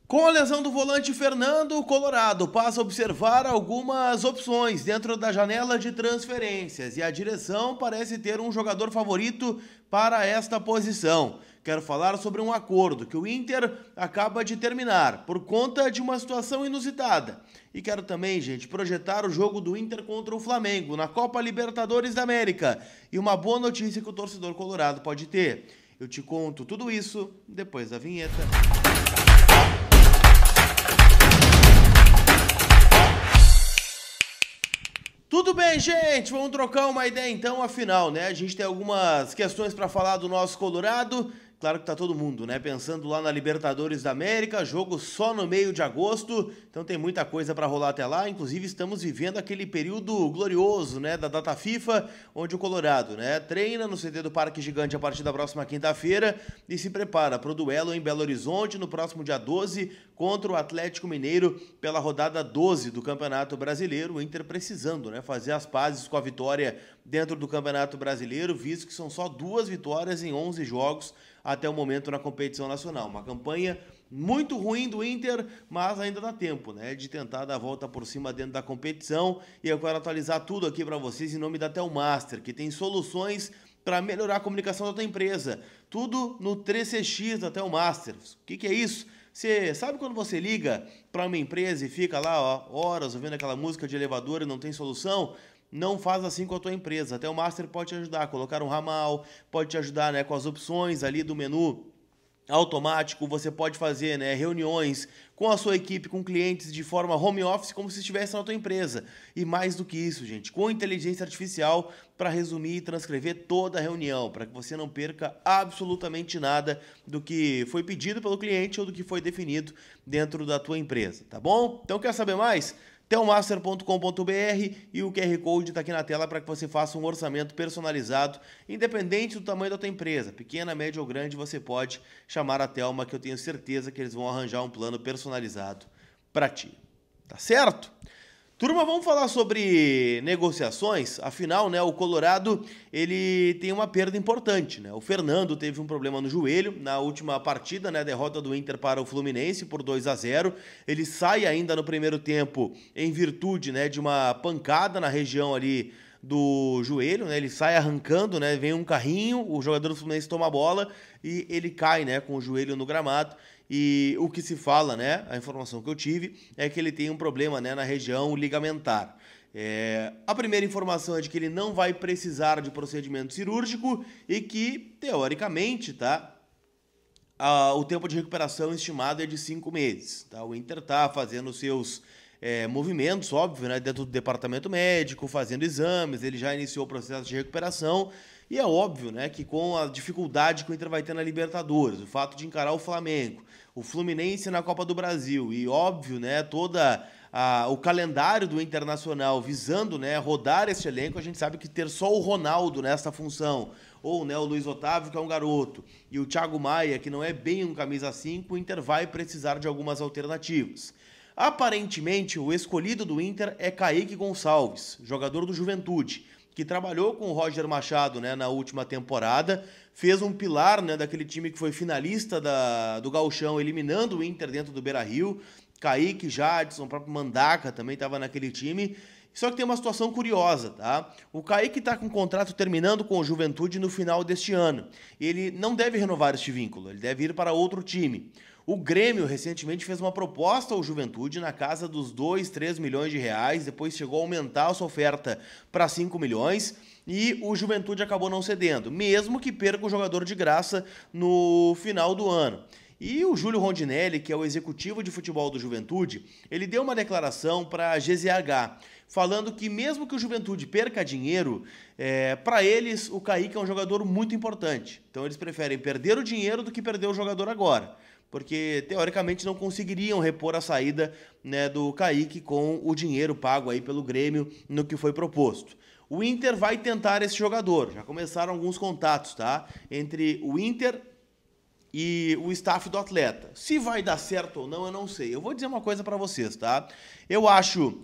Com a lesão do volante Fernando, o Colorado passa a observar algumas opções dentro da janela de transferências e a direção parece ter um jogador favorito para esta posição. Quero falar sobre um acordo que o Inter acaba de terminar por conta de uma situação inusitada. E quero também, gente, projetar o jogo do Inter contra o Flamengo na Copa Libertadores da América. E uma boa notícia que o torcedor colorado pode ter. Eu te conto tudo isso depois da vinheta. Tudo bem, gente? Vamos trocar uma ideia então, afinal, né? A gente tem algumas questões para falar do nosso Colorado. Claro que tá todo mundo, né? Pensando lá na Libertadores da América, jogo só no meio de agosto, então tem muita coisa para rolar até lá. Inclusive estamos vivendo aquele período glorioso, né? Da data FIFA, onde o Colorado, né? Treina no CT do Parque Gigante a partir da próxima quinta-feira e se prepara para o duelo em Belo Horizonte no próximo dia 12 contra o Atlético Mineiro pela rodada 12 do Campeonato Brasileiro. O Inter precisando, né? Fazer as pazes com a vitória dentro do Campeonato Brasileiro, visto que são só 2 vitórias em 11 jogos até o momento na competição nacional. Uma campanha muito ruim do Inter, mas ainda dá tempo, né, de tentar dar a volta por cima dentro da competição. E eu quero atualizar tudo aqui para vocês em nome da Telmaster, que tem soluções para melhorar a comunicação da tua empresa. Tudo no 3CX da Telmaster. O que é isso? Você sabe quando você liga para uma empresa e fica lá horas ouvindo aquela música de elevador e não tem solução? Não faz assim com a tua empresa. Até o Master pode te ajudar a colocar um ramal, pode te ajudar, né, com as opções ali do menu automático. Você pode fazer, né, reuniões com a sua equipe, com clientes de forma home office, como se estivesse na tua empresa. E mais do que isso, gente, com inteligência artificial para resumir e transcrever toda a reunião, para que você não perca absolutamente nada do que foi pedido pelo cliente ou do que foi definido dentro da tua empresa, tá bom? Então quer saber mais? Telmaster.com.br e o QR Code está aqui na tela para que você faça um orçamento personalizado, independente do tamanho da tua empresa, pequena, média ou grande, você pode chamar a Telma, que eu tenho certeza que eles vão arranjar um plano personalizado para ti. Tá certo? Turma, vamos falar sobre negociações. Afinal, né, o Colorado ele tem uma perda importante, né? O Fernando teve um problema no joelho na última partida, né, derrota do Inter para o Fluminense por 2-0. Ele sai ainda no primeiro tempo em virtude, né, de uma pancada na região ali do joelho, né? Ele sai arrancando, né? Vem um carrinho, o jogador do Fluminense toma a bola e ele cai, né, com o joelho no gramado. E o que se fala, né, a informação que eu tive é que ele tem um problema, né, na região ligamentar. A primeira informação é de que ele não vai precisar de procedimento cirúrgico e que, teoricamente, tá, o tempo de recuperação estimado é de 5 meses. Tá? O Inter está fazendo seus movimentos, óbvio, né, dentro do departamento médico, fazendo exames, ele já iniciou o processo de recuperação. E é óbvio, né, que com a dificuldade que o Inter vai ter na Libertadores, o fato de encarar o Flamengo, o Fluminense na Copa do Brasil e, óbvio, né, o calendário do Internacional visando, né, rodar esse elenco, a gente sabe que ter só o Ronaldo nessa função, ou, né, o Luiz Otávio, que é um garoto, e o Thiago Maia, que não é bem um camisa 5, o Inter vai precisar de algumas alternativas. Aparentemente, o escolhido do Inter é Kaique Gonçalves, jogador do Juventude, que trabalhou com o Roger Machado, né, na última temporada, fez um pilar, né, daquele time que foi finalista do Gauchão, eliminando o Inter dentro do Beira-Rio. Kaique, Jadson, o próprio Mandaca também estava naquele time. Só que tem uma situação curiosa, tá? O Kaique está com o contrato terminando com o Juventude no final deste ano. Ele não deve renovar este vínculo, ele deve ir para outro time. O Grêmio recentemente fez uma proposta ao Juventude na casa dos 2, 3 milhões de reais, depois chegou a aumentar a sua oferta para 5 milhões e o Juventude acabou não cedendo, mesmo que perca o jogador de graça no final do ano. E o Júlio Rondinelli, que é o executivo de futebol do Juventude, ele deu uma declaração para a GZH, falando que mesmo que o Juventude perca dinheiro, para eles o Kaique é um jogador muito importante. Então eles preferem perder o dinheiro do que perder o jogador agora, porque teoricamente não conseguiriam repor a saída, né, do Kaique com o dinheiro pago aí pelo Grêmio no que foi proposto. O Inter vai tentar esse jogador, já começaram alguns contatos, tá? Entre o Inter e o staff do atleta. Se vai dar certo ou não, eu não sei. Eu vou dizer uma coisa para vocês, tá? Eu acho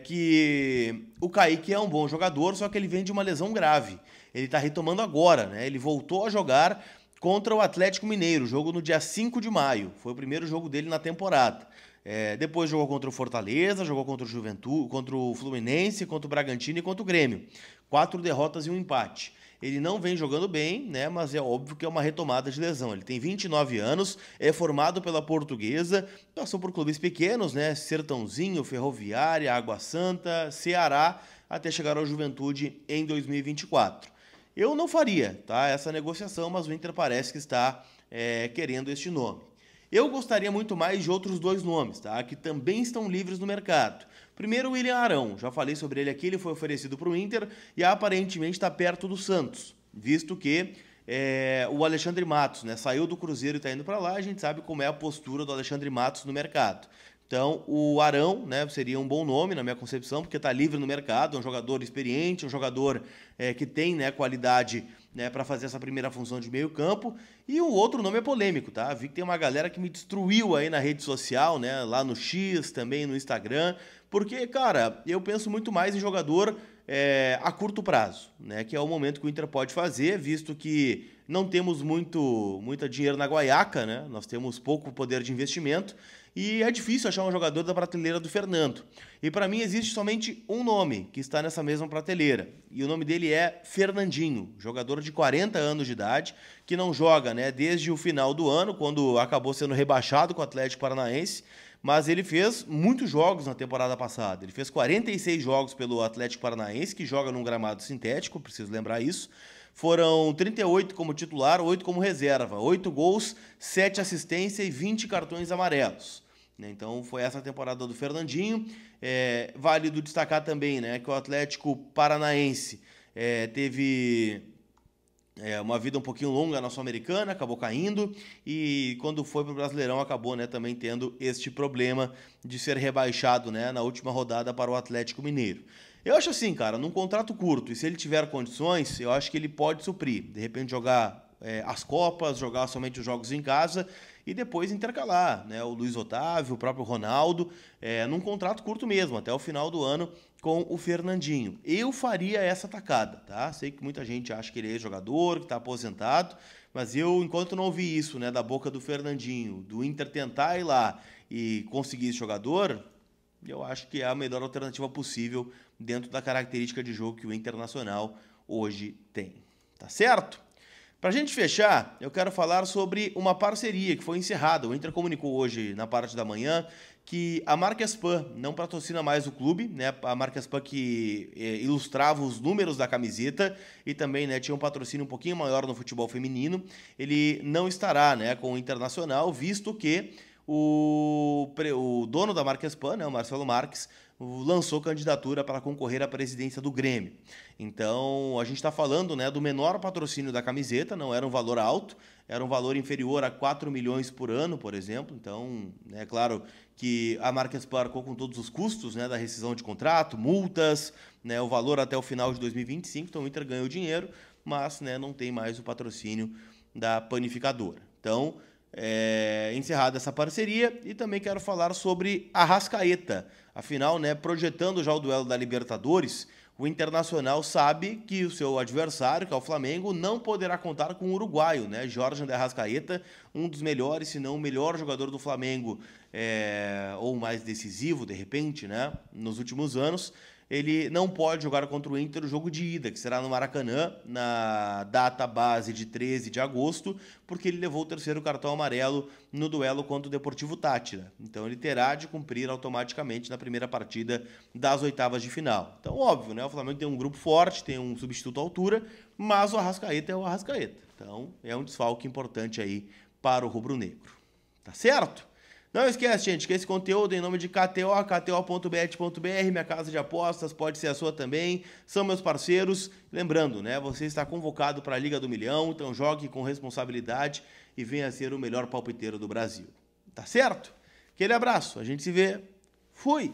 que o Kaique é um bom jogador, só que ele vem de uma lesão grave. Ele tá retomando agora, né? Ele voltou a jogar contra o Atlético Mineiro, jogo no dia 5 de maio. Foi o primeiro jogo dele na temporada. Depois jogou contra o Fortaleza, jogou contra o Juventude, contra o Fluminense, contra o Bragantino e contra o Grêmio. 4 derrotas e um empate. Ele não vem jogando bem, né? Mas é óbvio que é uma retomada de lesão. Ele tem 29 anos, é formado pela Portuguesa, passou por clubes pequenos, né? Sertãozinho, Ferroviária, Água Santa, Ceará, até chegar ao Juventude em 2024. Eu não faria, tá, essa negociação, mas o Inter parece que está querendo este nome. Eu gostaria muito mais de outros 2 nomes, tá, que também estão livres no mercado. Primeiro, o William Arão. Já falei sobre ele aqui, ele foi oferecido para o Inter e aparentemente está perto do Santos, visto que o Alexandre Matos, né, saiu do Cruzeiro e está indo para lá, a gente sabe como é a postura do Alexandre Matos no mercado. Então, o Arão, né, seria um bom nome na minha concepção, porque está livre no mercado, é um jogador experiente, um jogador que tem, né, qualidade, né, para fazer essa primeira função de meio campo. E o outro nome é polêmico, tá? Vi que tem uma galera que me destruiu aí na rede social, né, lá no X, também no Instagram, porque, cara, eu penso muito mais em jogador a curto prazo, né, que é o momento que o Inter pode fazer, visto que não temos muito dinheiro na guaiaca, né? Nós temos pouco poder de investimento e é difícil achar um jogador da prateleira do Fernando. E para mim existe somente um nome que está nessa mesma prateleira, e o nome dele é Fernandinho, jogador de 40 anos de idade, que não joga, né, desde o final do ano, quando acabou sendo rebaixado com o Atlético Paranaense, mas ele fez muitos jogos na temporada passada. Ele fez 46 jogos pelo Atlético Paranaense, que joga num gramado sintético, preciso lembrar isso. Foram 38 como titular, 8 como reserva, 8 gols, 7 assistências e 20 cartões amarelos. Então foi essa a temporada do Fernandinho. Válido destacar também, né, que o Atlético Paranaense teve uma vida um pouquinho longa na Sul-Americana, acabou caindo, e quando foi para o Brasileirão acabou, né, também tendo este problema de ser rebaixado, né, na última rodada para o Atlético Mineiro. Eu acho assim, cara, num contrato curto, e se ele tiver condições, eu acho que ele pode suprir. De repente jogar as Copas, jogar somente os jogos em casa e depois intercalar, né, o Luiz Otávio, o próprio Ronaldo, num contrato curto mesmo, até o final do ano, com o Fernandinho. Eu faria essa tacada, tá? Sei que muita gente acha que ele é jogador, que está aposentado, mas eu, enquanto não ouvi isso, né, da boca do Fernandinho, do Inter tentar ir lá e conseguir esse jogador, eu acho que é a melhor alternativa possível dentro da característica de jogo que o Internacional hoje tem. Tá certo? Para a gente fechar, eu quero falar sobre uma parceria que foi encerrada. O Inter comunicou hoje, na parte da manhã, que a marca Spam não patrocina mais o clube, né? A marca Spam que ilustrava os números da camiseta e também, né, tinha um patrocínio um pouquinho maior no futebol feminino. Ele não estará, né, com o Internacional, visto que o dono da marca Spam, né, o Marcelo Marques, lançou candidatura para concorrer à presidência do Grêmio. Então, a gente está falando, né, do menor patrocínio da camiseta, não era um valor alto, era um valor inferior a 4 milhões por ano, por exemplo. Então, é claro que a marca Spam arcou com todos os custos, né, da rescisão de contrato, multas, né, o valor até o final de 2025, então o Inter ganhou dinheiro, mas, né, não tem mais o patrocínio da panificadora. Então, encerrada essa parceria, e também quero falar sobre a Arrascaeta. Afinal, né, projetando já o duelo da Libertadores, o Internacional sabe que o seu adversário, que é o Flamengo, não poderá contar com o uruguaio, né, Jorge André Arrascaeta, um dos melhores, se não o melhor jogador do Flamengo, ou mais decisivo, de repente, né, nos últimos anos. Ele não pode jogar contra o Inter o jogo de ida, que será no Maracanã, na data base de 13 de agosto, porque ele levou o 3º cartão amarelo no duelo contra o Deportivo Táchira. Então ele terá de cumprir automaticamente na primeira partida das oitavas de final. Então, óbvio, né? O Flamengo tem um grupo forte, tem um substituto à altura, mas o Arrascaeta é o Arrascaeta. Então é um desfalque importante aí para o rubro-negro. Tá certo? Não esquece, gente, que esse conteúdo em nome de KTO, kto.bet.br, minha casa de apostas, pode ser a sua também, são meus parceiros. Lembrando, né, você está convocado para a Liga do Milhão, então jogue com responsabilidade e venha ser o melhor palpiteiro do Brasil. Tá certo? Aquele abraço, a gente se vê. Fui!